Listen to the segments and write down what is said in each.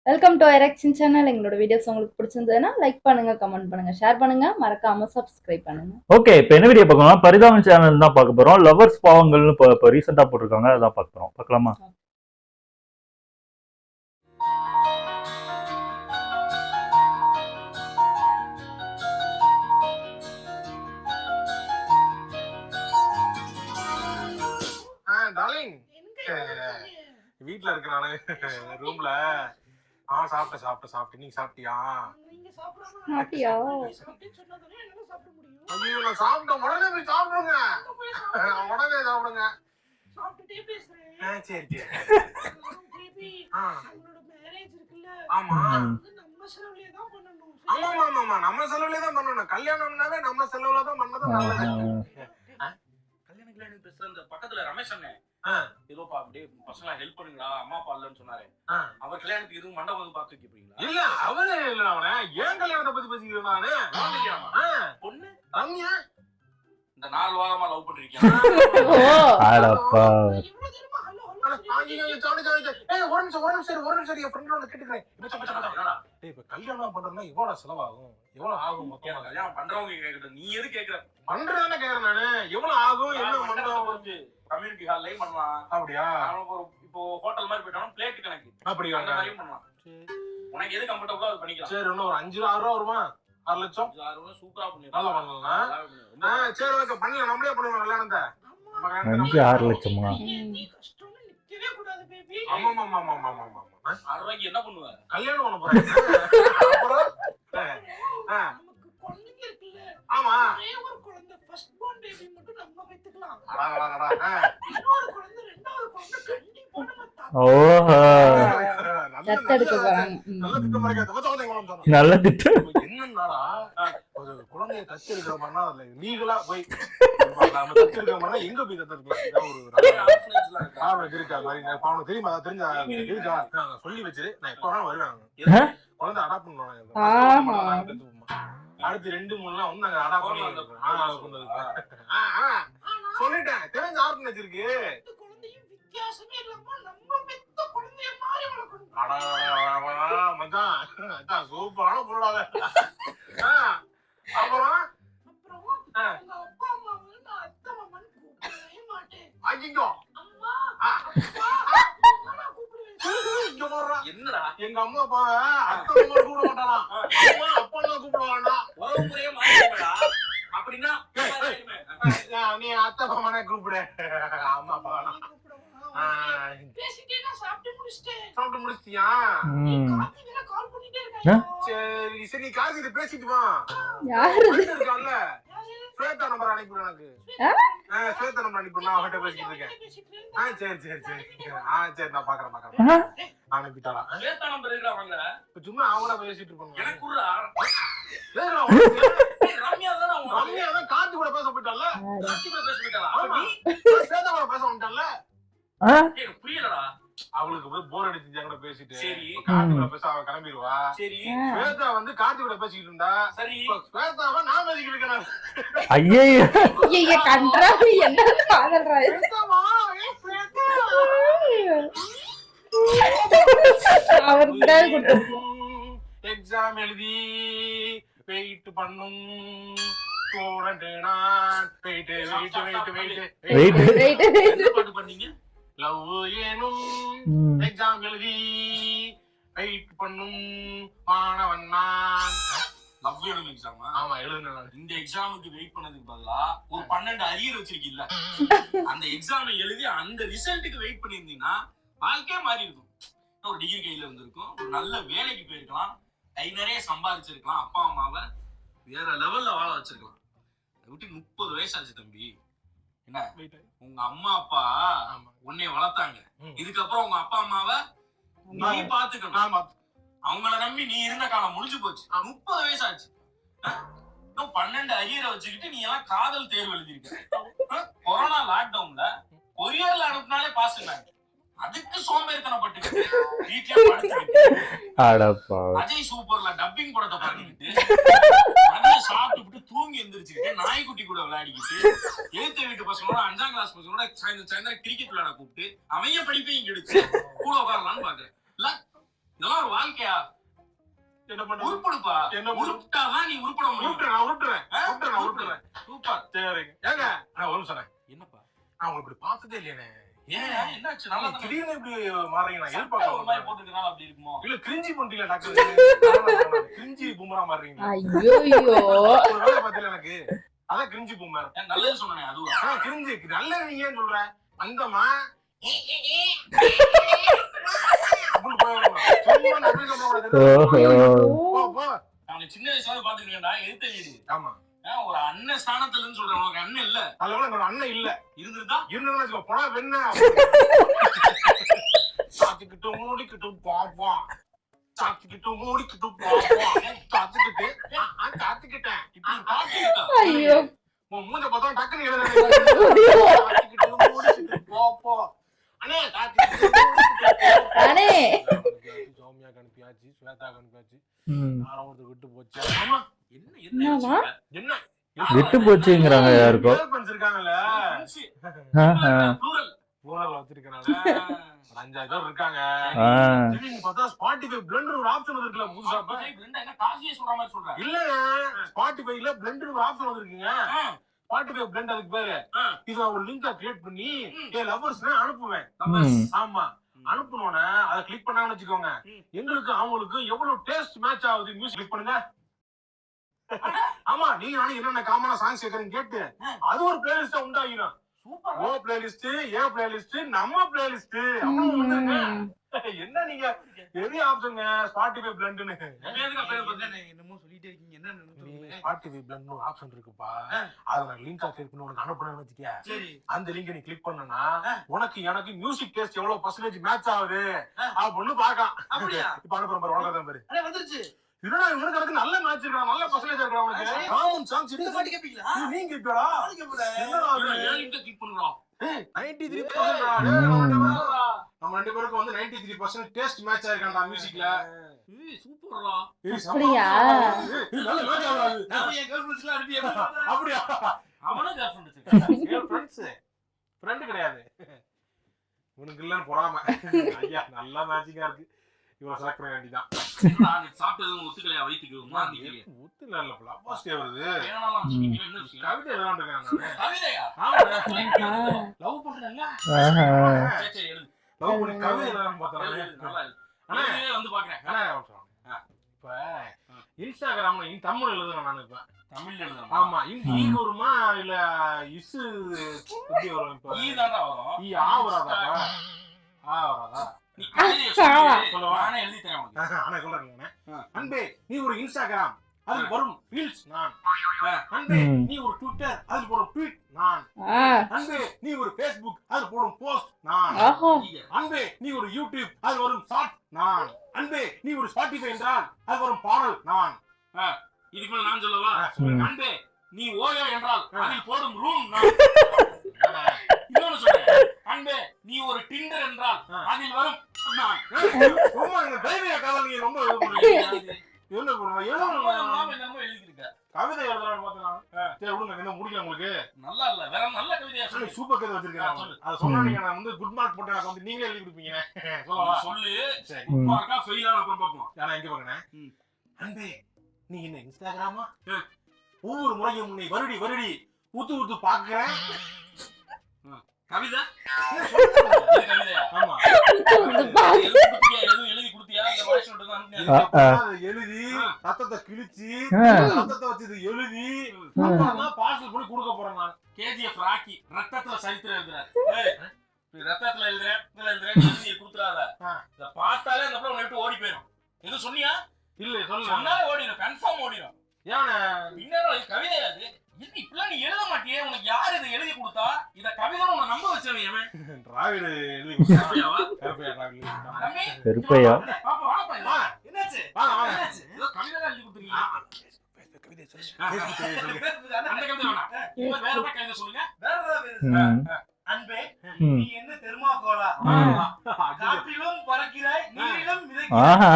Welcome to ஐரக்ஷன் channel. எங்களோட videos உங்களுக்கு பிடிச்சிருந்ததுன்னா லைக் பண்ணுங்க, கமெண்ட் பண்ணுங்க, ஷேர் பண்ணுங்க, மறக்காம சப்ஸ்கிரைப் பண்ணுங்க. ஓகே, இப்போ என்ன வீடியோ பார்க்கலாம்? பரிதாபம் சேனல் தான் பார்க்க போறோம். லவர்ஸ் பாவங்கள்னு இப்போ ரீசெண்டா போட்டிருக்காங்க, அதான் பார்க்க போறோம். பார்க்கலாமா? வீட்டுல இருக்கு நானு ரூம்ல. சாப்பிட்டேன். நீங்க சாப்பிட்டியா? சாப்பிட்டியா? ஐயோ, நான் சாப்பிட்டேன். உடனே போய் சாப்பிடுங்க. உடனே சாப்பிடுங்க. சரி. ஆமா நம்ம செலவுலயே தான் பண்ணணும். கல்யாணம்னாவே நம்ம செலவுல தான் பண்ணதும் நல்லது. பக்கத்துல ரமேஷ் அண்ணன் ஏதோப்பா அப்படியே பசங்க ஹெல்ப் பண்ணுங்களா, அம்மா அப்பா இல்லன்னு சொன்னாரு. அவர் கல்யாணத்துக்கு எதுவும் மண்டபம் வந்து பாத்து வைக்கிறீங்களா? இல்ல அவனே இல்ல, அவன ஏன் கல்யாணத்தை பத்தி பேசிக்கிறேன் நானு. பொண்ணு ரம்யா இந்த 4 வாரமா லவ் பண்றீங்க. கல்யாணம் பண்றதுன்னா எவ்வளவு செலவாகும், எவ்வளவு ஆகும்? கல்யாணம் பண்றவங்க கேக்குறது, நீ எது கேக்குற? பண்றதானே கேக்குறேன் நானு. எவ்வளவு ஆகும், என்ன மண்டபம்? கம்யூனிட்டி ஹால்லயும் பண்ணலாம். அப்படியா? இப்போ ஹோட்டல் மாதிரி போயிட்டாலும் பிளேட் கணக்கு அப்படியா? அந்த மாதிரியும் பண்ணலாம். உனக்கு எது கம்ஃபர்டபுளோ அது பண்ணிக்கலாம். சரி, இன்னும் ஒரு 5-6 ரூபா வருமா? 6 லட்சம் சூப்பரா நல்லா பண்ணலாம். சரி, ஓகே, பண்ணலாம். நம்மளே பண்ணுவோம் கல்யாணத்தை. 5-6 லட்சமா? ஆமா 6 ரூபாய்க்கு என்ன பண்ணுவ? கல்யாணம் பண்ண போறேன். ஆமா நல்ல திட்டம். என்னன்னா ஒரு குழந்தைய தச்சு எடுக்கிற மாதிரி நீங்களா போய் தச்சு எடுக்கிற மாதிரி எங்க போய் இருக்கா மாதிரி தெரியுமா? தெரிஞ்சா சொல்லி வச்சிரு, நான் எப்ப வேணா வருவேன். குழந்தை அடாப்ட் பண்ணுவாங்க. அடுத்து 2-3 வந்து நாங்க அடாப்ட் பண்ணி சொல்லிட்டேன். தெரிஞ்ச ஆர்கனைஸ் இருக்கு. சூப்பரான பொருளாக. அப்புறம் என்னடா எங்க அம்மா அப்பாவை அத்தை கூப்பிட மாட்டானா, அப்பா தான் கூப்பிடுவானா? அப்படின்னா நீ அத்தை மாமனே கூப்பிடு. அம்மா அப்பா சாப்பிட்டு முடிச்சிட்டியா? சரி, நீ கார்த்திகிட்ட பேசிட்டு வா. இருக்கான்ல ஸ்வேதா நம்பர் அனுப்பிடு எனக்கு. ஸ்வேதா நம்பர் அனுப்பிடு, நான் அவகிட்ட பேசிட்டு இருக்கேன். சரி, நான் பாக்குறேன். அனுப்பிட்டாளா? ஸ்வேதா நம்பர் இருக்காங்க. சும்மா அவங்களா பேசிட்டு இருப்பாங்க. எனக்கு குடுறா. ரம்யா தான் கார்த்தி கூட பேச போயிட்டால. கார்த்தி கூட பேச போயிட்டாளா? ஸ்வேதா கூட பேச வந்துட்டால. புரியலடா. அவளுக்கு போய் போர் அடிச்சு கூட பேசிட்டு சரி கார்த்தி கூட பேச அவ கிளம்பிடுவா. சரி, ஸ்வேதா வந்து கார்த்தி கூட பேசிட்டு இருந்தா. சரி, ஸ்வேதாவை நான் பேசிக்கிட்டு இருக்கேன். ஐயோ கன்றாவி, என்ன காதல்றாய்? எக்ஸாம் எழுதி வெயிட் பண்ணும் பாட்டு பண்ணீங்க. லவ் ஏனும் எக்ஸாம் எழுதி வெயிட் பண்ணும் மாணவன் நான். லவ் எழுதும் எக்ஸாமா? ஆமா, எழுதுனேன். இந்த எக்ஸாமுக்கு வெயிட் பண்ணதுக்கு பதிலா ஒரு 12 அரியர் வச்சிருக்கீல்ல, அந்த எக்ஸாம் எழுதி அந்த ரிசல்ட்டுக்கு வெயிட் பண்ணிருந்தீங்கன்னா வாழ்க்கையே மாறி இருக்கும். ஒரு டிகிரி கையில இருந்திருக்கும், ஒரு நல்ல வேலைக்கு போயிருக்கலாம், கை நிறைய சம்பாதிச்சிருக்கலாம், அப்பா அம்மாவை வேற லெவல்ல வாழ வச்சிருக்கலாம். அதை விட்டு 30 வயசு ஆச்சு தம்பி. என்ன, உங்க அம்மா அப்பா உன்னை வளர்த்தாங்க, இதுக்கப்புறம் உங்க அப்பா அம்மாவை நீ பாத்துக்கணும். அவங்கள நம்பி நீ இருந்த காலம் முடிஞ்சு போச்சு. 30 வயசு ஆச்சு. 12 அரியரை வச்சுக்கிட்டு நீ எல்லாம் காதல் தேர்வு எழுதிருக்க. கொரோனா லாக்டவுன்ல கொரியர்ல அனுப்புனாலே பாஸ் பண்ணாங்க. அதுக்கு சோம்பேறித்தனப்பட்டு வீட்லயே படுத்துக்கிட்டு அஜய் சூப்பர்ல டப்பிங் படத்தை பண்ணிக்கிட்டு மதியம் சாப்பிட்டு தூங்கி எந்திரிச்சுக்கிட்டு நாய்க்குட்டி கூட விளையாடிக்கிட்டு எழுத்த வீட்டு பசங்களோட 5ஆம் கிளாஸ் பசங்களோட சாயந்தரம் கிரிக்கெட் விளையாட கூப்பிட்டு அவங்க படிப்பையும் கெடுத்து கூட உட்காரலான்னு பாக்குறேன். இல்ல, இதெல்லாம் ஒரு வாழ்க்கை? என்ன உருட்டாதான் நீ உருப்பட முடியும். உருட்டுறேன். சூப்பர். சரிங்க. ஏங்க நான் ஒரு நிமிஷம் என்னப்பா நான் உங்களை இப்படி பார்த்ததே இல்லையே. ஏன் என்னாச்சு? நல்லா தான் திடீர்னு இப்படி மாறீங்க. நான் ஒரு மாதிரி எதிர்பார்க்க போட்டுருக்கனால அப்படி இருக்குமோ? இல்ல கிரிஞ்சி பண்றீங்களா டாக்டர்? கிரிஞ்சி பூமரா மாறீங்க. ஐயோ ஒரு வேலை பார்த்தீங்களா எனக்கு அதான் கிரிஞ்சி பூமர். நல்லது சொன்னேன் அதுவா? கிரிஞ்சி நல்ல நீங்க சொல்ற அந்தமா அப்படின்னு போய் அவங்க சின்ன வயசுல பாத்துக்கீங்கடா எதிர்த்த வீடு. ஆமா ஒரு அண்ணன் ஸ்தானத்துல இருந்து சொல்றேன். உனக்கு அண்ணன் இல்ல. அதனால என்னோட அண்ணன் இல்ல. இருந்துதான் இருந்ததுன்னா போனா வெண்ண சாத்திக்கிட்டு மூடிக்கிட்டு பாப்போம். சாத்திக்கிட்டு மூடிக்கிட்டு பாப்போம். காத்துக்கிட்டு காத்துக்கிட்டேன். இப்படி பாத்துக்கிட்டா ஐயோ மூஞ்ச பார்த்தா டக்குன்னு எழுத காத்துக்கிட்டு மூடிக்கிட்டு பாப்போம். அண்ணே காத்துக்கிட்டு அண்ணே சௌமியா கணிப்பியாச்சு, ஸ்வேதா கணிப்பியாச்சு, ம். யாரும் ஒருத்தர் விட்டு போச்சு. ஆமா என்னவா? என்ன விட்டு போச்சுங்கிறாங்க யாருக்கோ. இருக்காங்கல்ல ஆஹா. ஊழல் வச்சிருக்காங்க. 5,000 பேர் இருக்காங்க. ஆ. திடீர்னு பார்த்தா ஸ்பாட்டிஃபை பிளெண்டர் ஒரு ஆப்ஷன் இருக்குல்ல புதுசா. என்ன காசியே சொல்ற மாதிரி சொல்றேன். இல்லங்க ஸ்பாட்டிஃபைல பிளெண்டர் ஒரு ஆப்ஷன் வந்திருக்குங்க. ஸ்பாட்டிஃபை பிளெண்ட் அதுக்கு பேரு. இத ஒரு லிங்கா கிரியேட் பண்ணி என் லவர்ஸ்க்கு அனுப்புவேன். ம். ஆமா அனுப்புனோனே அதை கிளிக் பண்ணாங்கன்னு வச்சுக்கோங்க. எங்களுக்கு அவங்களுக்கு எவ்வளவு டேஸ்ட் மேட்ச் ஆகுது மியூசிக் கிளிக் பண்ணுங்க. ஆமா நீங்க நானும் என்னென்ன காமனா சாங்ஸ் கேக்குறீங்க கேட்டு அது ஒரு பிளேலிஸ்டா உண்டாகிடும். சூப்பர். ஓ பிளேலிஸ்ட், ஏ பிளேலிஸ்ட், நம்ம பிளேலிஸ்ட். என்ன நீங்க பெரிய ஆப்ஷன்ங்க ஸ்பாட்டிஃபை பிளெண்ட்னு. என்னமோ சொல்லிட்டே இருக்கீங்க. என்ன ஸ்பாட்டிஃபை பிளெண்ட் ஒரு ஆப்ஷன் இருக்குப்பா. அத நான் லிங்கா கிளிக் பண்ணி உனக்கு அனுப்புறேன்னு வச்சுக்க. சரி அந்த லிங்கை நீ கிளிக் பண்ணனா உனக்கு எனக்கு மியூசிக் டேஸ்ட் எவ்வளவு பர்சன்டேஜ் மேட்ச் ஆகுது அப்படின்னு பாக்கலாம். அப்படியா? இப்ப அனுப்புறேன் பாரு உனக்கு பாரு. அட வந்துருச்சு. என்னடா இவனுக்கு எனக்கு நல்ல மேட்ச் இருக்கா, நல்ல பர்சன்டேஜ் இருக்கா உனக்கு. காமன் சாங்ஸ் இந்த பாட்டு கேப்பீங்களா? இது நீங்க கேப்படா. என்னடா அது? ஏன் லிங்க் கிளிக் பண்றோம்? 93% நம்ம ரெண்டு பேருக்கு வந்து 93% டேஸ்ட் மேட்ச் ஆயிருக்கான்டா மியூசிக்ல. சூப்பர்ரா. அப்படியா? நல்ல மேட்ச் ஆகுது. நான் என் கேர்ள் ஃப்ரெண்ட்ஸ்லாம் அனுப்பி அப்படியா? அவன கேர்ள் ஃப்ரெண்ட் வச்சிருக்கேன். ஏ ஃப்ரெண்ட்ஸ் ஃப்ரெண்ட் கிடையாது. உனக்கு இல்ல பொறாம. ஐயா நல்ல மேட்சிங்கா இருக்கு. இவன் செலக்ட் பண்ண வேண்டியதான். நான் சாப்பிட்டது ஒத்துக்கலையா வயித்துக்கு மாந்திக்கலையா? ஒத்துல இல்ல ப்ளஸ் டே வருது. வேணாம் வச்சிருக்கீங்க. என்ன விஷயம்? கவிதை எழுதான்னு இருக்காங்க. கவிதையா? ஆமா லவ் பண்றீங்களா? ஆஹா. சரி சரி எழுது. லவ் பண்ணி கவிதை எழுதான்னு பார்த்தா நல்லா எழுது. நான் வந்து பாக்குறேன். இப்ப இன்ஸ்டாகிராம்ல தமிழ் எழுதுறேன் நான். இப்ப தமிழ்ல எழுதுறேன். ஆமா ஈ வருமா இல்ல இசு எப்படி வரும்? இப்ப ஈ தான்டா வரும். ஈ ஆ வராதா? ஆ வராதா? நீ கவிதையை சொல்லு. நானே எழுதி தரேன் உனக்கு. ஆனா சொல்றேன். அன்பே நீ ஒரு இன்ஸ்டாகிராம் அதில் வரும் ரீல்ஸ் நான். அன்பே நீ ஒரு ட்விட்டர் அதில் போடும் ட்வீட் நான். அன்பே நீ ஒரு ஃபேஸ்புக் அதில் போடும் போஸ்ட் நான். அன்பே நீ ஒரு யூடியூப் அதில் வரும் ஷார்ட் நான். அன்பே நீ ஒரு ஸ்பாட்டிஃபை என்றால் அது வரும் பாடல் நான். இதுக்கு மேல நான் சொல்லவா? அன்பே நீ ஓயோ என்றால் அதில் போடும் ரூம் நான். இன்னொன்னு சொல்றேன். அன்பே நீ ஒரு டிண்டர் என்றால் அதில் வரும் நான். ரொம்ப இந்த தைரிய காதல் நீங்க ரொம்ப கவிதை எழுதலாம்னு பார்த்தா சரி விடுங்க என்ன முடியல உங்களுக்கு. நல்லா இல்ல வேற நல்ல கவிதையா சொல்லு. சூப்பர் கவிதை வச்சிருக்கேன். அதை சொன்னா நீங்க நான் வந்து குட் மார்க் போட்டு எனக்கு வந்து நீங்களே எழுதி கொடுப்பீங்க. சொல்லவா? சொல்லு. சரி குட் மார்க்கா ஃபெயிலா அப்புறம் பாப்போம். நான் எங்க பாக்கறேன். அன்பே நீ என்ன இன்ஸ்டாகிராமா ஒவ்வொரு முறையும் உன்னை வருடி வருடி ஊத்து ஊத்து பாக்குறேன். கவிதை கவிதையா? ஆமா எழுதி கொடுத்தியா? இந்த வாய்ஸ் நோட் தான் அனுப்பியா? எழுதி ரத்தத்தை கிழிச்சு ரத்தத்தை வச்சது எழுதி அப்புறமா பார்சல் பண்ணி கொடுக்க போறேன் நான். கேஜிஎஃப் ராக்கி ரத்தத்துல சரித்திரம் எழுதுறாரு. ரத்தத்துல எழுதுறேன் இதுல எழுதுறேன் எழுதி கொடுத்துறாத. இத பார்த்தாலே அந்த படம் விட்டு ஓடி போயிடும். எது சொன்னியா? இல்ல சொல்லு. சொன்னாலே ஓடிடும். கன்ஃபார்ம் ஓடிடும். ஏன் இன்னொரு கவிதை அது என்ன இப்பெல்லாம் நீ எழுத மாட்டியே? உனக்கு யாரு இதை எழுதி கொடுத்தா? இத கவிதை உன்னை நம்ப வச்சவன் டிராவிட் எழுதி கொடுத்தாயாவா? பெருப்பையா? பாப்பா வாப்பா. என்னாச்சு? என்னாச்சு? ஏதோ கவிதை எழுதி கொடுத்தீங்க. கவிதை சொல்லு. அந்த கவிதை வேணாம். இப்ப வேற என்ன கவிதை சொல்லுங்க. வேற ஏதாவது. அன்பே நீ என்ன தெர்மாகோலா காற்றிலும் பறக்கிறாய் நீரிலும் மிதக்கிறாய். ஆஹா.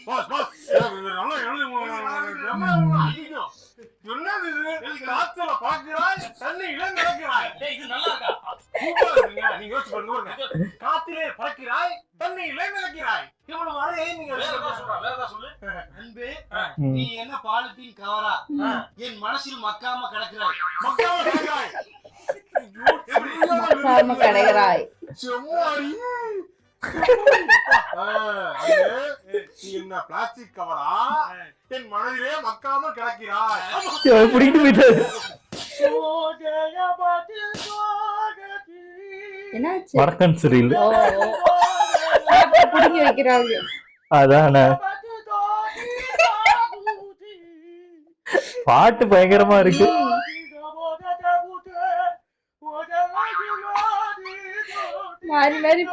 பாஸ் பாஸ் நல்லா எழுதி என்னது இது? காத்துல பறக்கிறாய் தண்ணியில மிதக்கிறாய். இது நல்லா இருக்கா? சூப்பரா இருக்குங்க. நீங்க யோசிச்சு பாருங்க. காத்திலே பறக்கிறாய் தண்ணியில மிதக்கிறாய். இவ்வளவு நீ என்ன பாலித்தீன் கவரா என் மனசில் மக்காம கிடக்கிறாய் மக்காம கிடக்கிறாய் மக்காம கிடக்கிறாய் செம்மாடி நீ என்ன பிளாஸ்டிக் கவரா என் மனதிலே மக்காம கிடக்கிறாய் எப்படின்னு போயிட்டாரு. என்னாச்சு வடக்கன் சிறில் புடுங்கி வைக்கிறாங்க. அதான பாட்டு பயங்கரமா இருக்கு. மாறி மாறி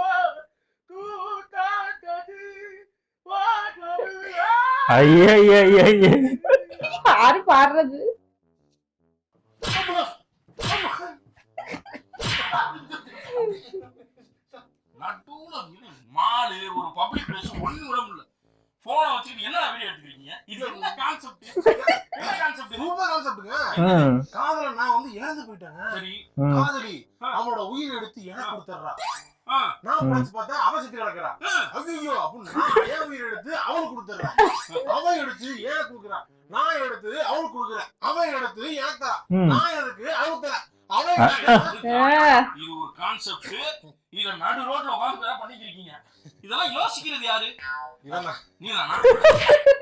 ஐயே யாரு பாடுறது? நடுவுல மாலு ஒரு பப்ளிக் பிளேஸ் ஒண்ணு விட முடியல. போனை வச்சுக்கிட்டு என்ன வீடியோ எடுத்துக்கிறீங்க? இது என்ன கான்செப்ட்? என்ன கான்செப்ட்? சூப்பர் கான்செப்ட்ங்க. காதல நான் வந்து இறந்து போயிட்டேங்க. சரி காதலி அவளோட உயிர் எடுத்து எனக்கு கொடுத்துறா. நான் புடிச்சு பார்த்தா அவ செத்து கிடக்குறா. ஐயோ அப்படின்னு நான் ஏன் உயிர் எடுத்து அவளுக்கு கொடுத்துறா. அவ எடுத்து எனக்கு கொடுக்குறா. நான் எடுத்து அவளுக்கு கொடுக்குறேன். அவ எடுத்து எனக்கு தரா. நான் எதுக்கு அவளுக்கு தரேன். இது ஒரு கான்செப்ட். இத நடு ரோட்ல உட்கார்ந்து வேற பண்ணிட்டு இருக்கீங்க. இதெல்லாம் யோசிக்கிறது யாரு? நீதானா?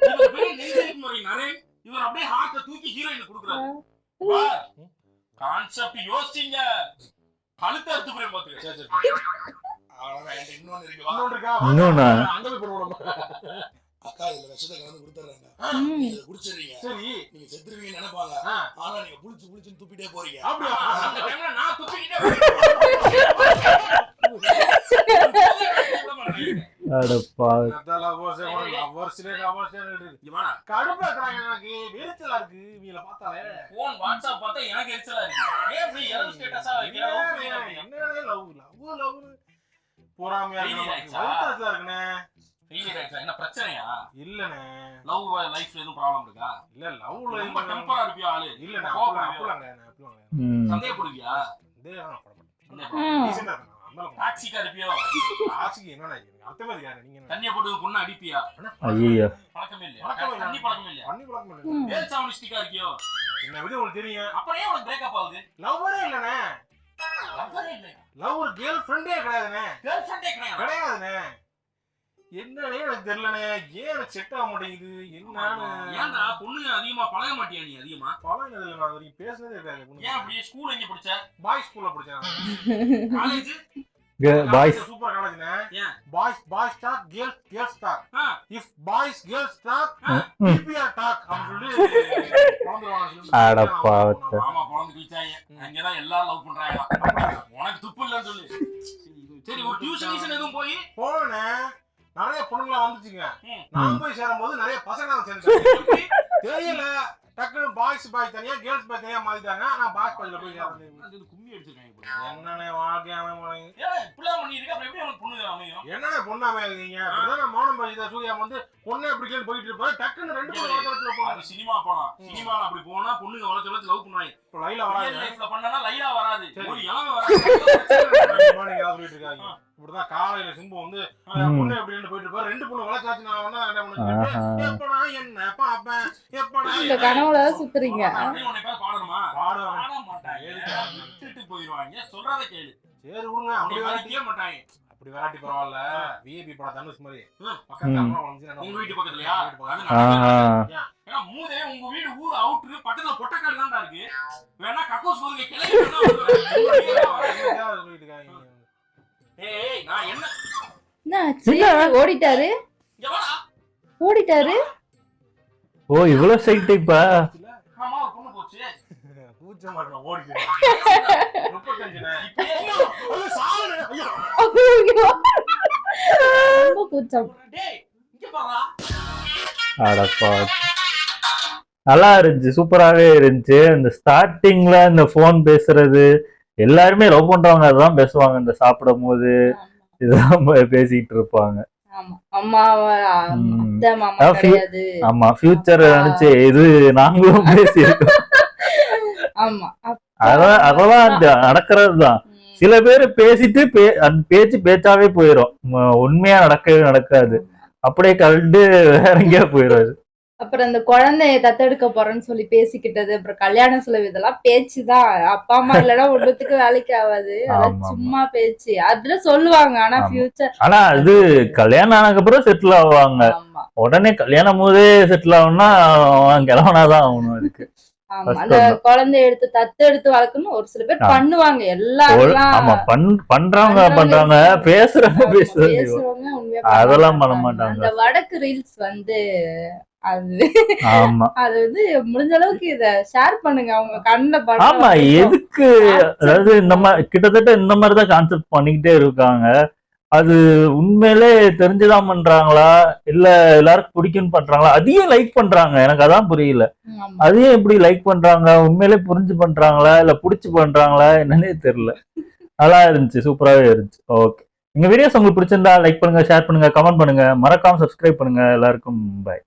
இவங்க பேர் நெஞ்சிருக்கு முறை நரேன். இவர் அப்படியே ஹார்ட்ட தூக்கி ஹீரோயின் கொடுக்குறாரு. கான்செப்ட் யோசிங்க. கழுத்த அறுத்து போய் பாத்துக்க. சரி சரி. அவ்வளவுதான். என்கிட்ட இன்னொன்னு இருக்கு. இன்னொன்னு இருக்கா? இன்னொன்னா அங்க போய் போடுவோம். அக்கா இதுல விஷத்தை கலந்து கொடுத்துறாங்க. நீங்க குடிச்சிடுறீங்க. சரி நீங்க செத்துருவீங்கன்னு நினைப்பாங்க. ஆனா நீங்க புளிச்சு துப்பிட்டே போறீங்க. அப்படியா? அந்த டைம்ல நான் துப்பிக்கிட்டே அடப்பா கடுப்பாக்குறாங்க. எனக்கு எரிச்சலா இருக்கு இவங்கள பார்த்தாலே. போன் வாட்ஸ்அப் பார்த்தா எனக்கு எரிச்சலா இருக்கு. ஏன் இப்படி எரர் ஸ்டேட்டஸா வைக்கிறீங்க? என்ன லவ் போறாமையா இருக்குனே. என்ன பிரச்சனையா? இல்லனே லவ் லைஃப்ல எதுவும் ப்ராப்ளம் இருக்கா? இல்ல லவ்ல ரொம்ப டெம்பரா இருப்பியா ஆளு? இல்ல நான் அப்பலாங்க சந்தேகப்படுவியா? டாக்ஸிக்கா இருப்பியோ? டாக்ஸிக்கு என்னடா அர்த்தமே இல்லையா? நீங்க தண்ணிய போட்டு பொண்ணு அடிப்பியா? ஐயோ பழக்கமே இல்லையா? தண்ணி பழக்கமே இல்லையா? பண்ணி பழக்கம் இல்ல. மேல் சாவனிஸ்டிக்கா இருக்கியோ? என்ன விட உங்களுக்கு தெரியும். அப்புறம் ஏன் உனக்கு பிரேக்கப் ஆகுது? லவ்வரே இல்லனே. லவ்வரே இல்ல. லவ் ஒரு கேர்ள் ஃப்ரெண்டே கிடையாதுனே. கேர்ள் ஃப்ரெண்டே கிடையாதுனே. என்னனே எனக்கு தெரியலனே. ஏன் எனக்கு செட் ஆக மாட்டேங்குது. என்னன்னு ஏன்டா பொண்ணுங்க அதிகமா பழக மாட்டியா நீ? அதிகமா பழகுனது இல்ல. நான் வரைக்கும் பேசுனதே கிடையாது. ஏன் அப்படி? ஸ்கூல் எங்க படிச்ச? பாய்ஸ் ஸ்கூல்ல படிச்சேன். காலேஜ் பாய்ஸ் சூப்பர் காலேஜ்னே. ஏன் boys talk girls talk. If boys girls talk BBR talk அப்படி சொல்லி பொளந்துருவாங்க. அடப்பா ஆமா பொளந்து கிச்சாங்க. அங்க தான் எல்லாரும் லவ் பண்றாங்க. உனக்கு துப்பு இல்லன்னு சொல்லு. சரி ஒரு டியூஷன் எதுவும் போனே நிறைய பொண்ணுங்களா வந்துச்சுங்க. நான் போய் சேரும்போது நிறைய பசங்க சேர்ந்துட்டாங்க. தெரியல டக்குனு பாய்ஸ் பாய் தனியா கேர்ள்ஸ் பாய் தனியா மாத்திட்டாங்க. நான் பாய்ஸ் பாய்ல போய் சேர்ந்தேன். கும்மி அடிச்சிருக்காங்க. என்னனே வாழ்க்கையாம போனீங்க. ஏய் இப்பலாம் பண்ணி இருக்க. அப்புறம் எப்படி உனக்கு பொண்ணு அமையும்? என்னனே பொண்ணாம இருக்கீங்க? இப்பதான் மௌனம் பாஜிதா சூர்யா வந்து பொண்ணே பிடிக்கலன்னு போயிட்டு இருப்பாரு. டக்குனு ரெண்டு பேரும் வளர்த்துல போறாங்க. அது சினிமா படம். சினிமால அப்படி போனா பொண்ணுங்க வளர்த்துல லவ் பண்ணுவாங்க. இப்ப லைலா வராது. லைஃப்ல பண்ணனா லைலா வராது. ஒரு இளமை வராது. மார்னிங் யார் சொல்லிட்டு இருக்காங்க. இப்படிதான் காலையில சிம்பு வந்து பொண்ணு அப்படின்னு போயிட்டு இருப்பாரு. ரெண்டு பொண்ணு வளர்ச்சாச்சு. நான் வந்து என்ன பண்ணுவேன். எப்படா என்ன பாப்பேன். எப்படா இந்த கனவுல சுத்துறீங்க. அப்படியே உன்னை பேர் பாடணுமா? பாட மாட்டாங்க. விட்டுட்டு போயிடுவாங்க. சொல்றத கேளு. சரி விடுங்க. அப்படி வரட்டியே மாட்டாங்க. அப்படி வராட்டி பரவாயில்ல. விஐபி படம் தனுஷ் மாதிரி பக்கத்துல அம்மா வந்து உங்க வீட்டு பக்கத்துலயா? ஏன்னா மூதே உங்க வீடு ஊர் அவுட்ரு பக்கத்துல பொட்டக்காடு தான்டா இருக்கு. வேணா கக்கோஸ் போதுங்க கிளம்பி ஏய் நான் என்ன ஓடிட்டாரு ஓடிட்டாரு. ஓ இவ்வளவு சைட் இப்ப ஆமா ஒரு பொண்ணு போச்சு. பூச்ச மாட்டேன் ஓடிட்டேன். 35 அடப்பா நல்லா இருந்துச்சு. சூப்பராவே இருந்துச்சு. இந்த ஸ்டார்டிங்ல இந்த போன் பேசுறது எல்லாருமே லவ் பண்றவங்க அதான் பேசுவாங்க. இந்த சாப்பிடும் போது இதுதான் பேசிட்டு இருப்பாங்க. ஆமா ஃபியூச்சர் நினைச்சு இது நாங்களும் பேசியிருக்கோம். அதெல்லாம் நடக்கிறதுதான். சில பேர் பேசிட்டு அந்த பேச்சாவே போயிடும். உண்மையா நடக்கவே நடக்காது. அப்படியே கலந்து வேற எங்கேயா போயிடும். அப்புறம் அந்த குழந்தைய தத்தெடுக்க போறேன்னு சொல்லி பேசிக்கிட்டது, அப்புறம் கல்யாண செலவு இதெல்லாம் பேச்சுதான். அப்பா அம்மா இல்லைன்னா ஒண்ணுத்துக்கு வேலைக்கு ஆகாது. அதெல்லாம் ஆமா, ஆமா. சும்மா பேச்சு. அதுல சொல்லுவாங்க. ஆனா ஆமா. ஃபியூச்சர் ஆனா அது கல்யாணம் ஆனதுக்கு அப்புறம் செட்டில் ஆவாங்க. ஆமா உடனே கல்யாணம் போதே செட்டில் ஆகணும்னா அவன் கிளவனாதான் ஆகணும். அதுக்கு ஆமா அந்த கஷ்டம் தான். குழந்தைய எடுத்து தத்தெடுத்து வளர்க்கணும் ஒரு சில பேர் ஆமா. பண்ணுவாங்க. ஆமா எல்லாரும் பண்றவங்க பண்றவங்க பேசுறவங்க ஆமா, பேசுறது பேசுறவங்க உண்மையா அதெல்லாம் பண்ண பண்ண மாட்டாங்க. அந்த வடக்கு ரீல்ஸ் வந்து அது ஆமா அது வந்து முடிஞ்ச அளவுக்கு இத ஷேர் பண்ணுங்க. அவங்க கண்ணுல ஆமா படுற வரைக்கும் எதுக்கு அதாவது இந்த மாதிரி கிட்டத்தட்ட இந்த மாதிரிதான் கான்செப்ட் பண்ணிக்கிட்டே இருக்காங்க. அது உண்மையிலே தெரிஞ்சுதான் பண்றாங்களா இல்ல எல்லாருக்கும் பிடிக்கும்னு பண்றாங்களா? அதையும் லைக் பண்றாங்க. எனக்கு அதான் புரியல. ஆமா. அதையும் எப்படி லைக் பண்றாங்க? உண்மையிலே புரிஞ்சு பண்றாங்களா இல்ல புடிச்சு பண்றாங்களா என்னன்னே தெரியல. நல்லா இருந்துச்சு, சூப்பராவே இருந்துச்சு. ஓகே, எங்க வீடியோஸ் உங்களுக்கு பிடிச்சிருந்தா லைக் பண்ணுங்க, ஷேர் பண்ணுங்க, கமெண்ட் பண்ணுங்க, மறக்காம சப்ஸ்கிரைப் பண்ணுங்க. எல்லாருக்கும் பை.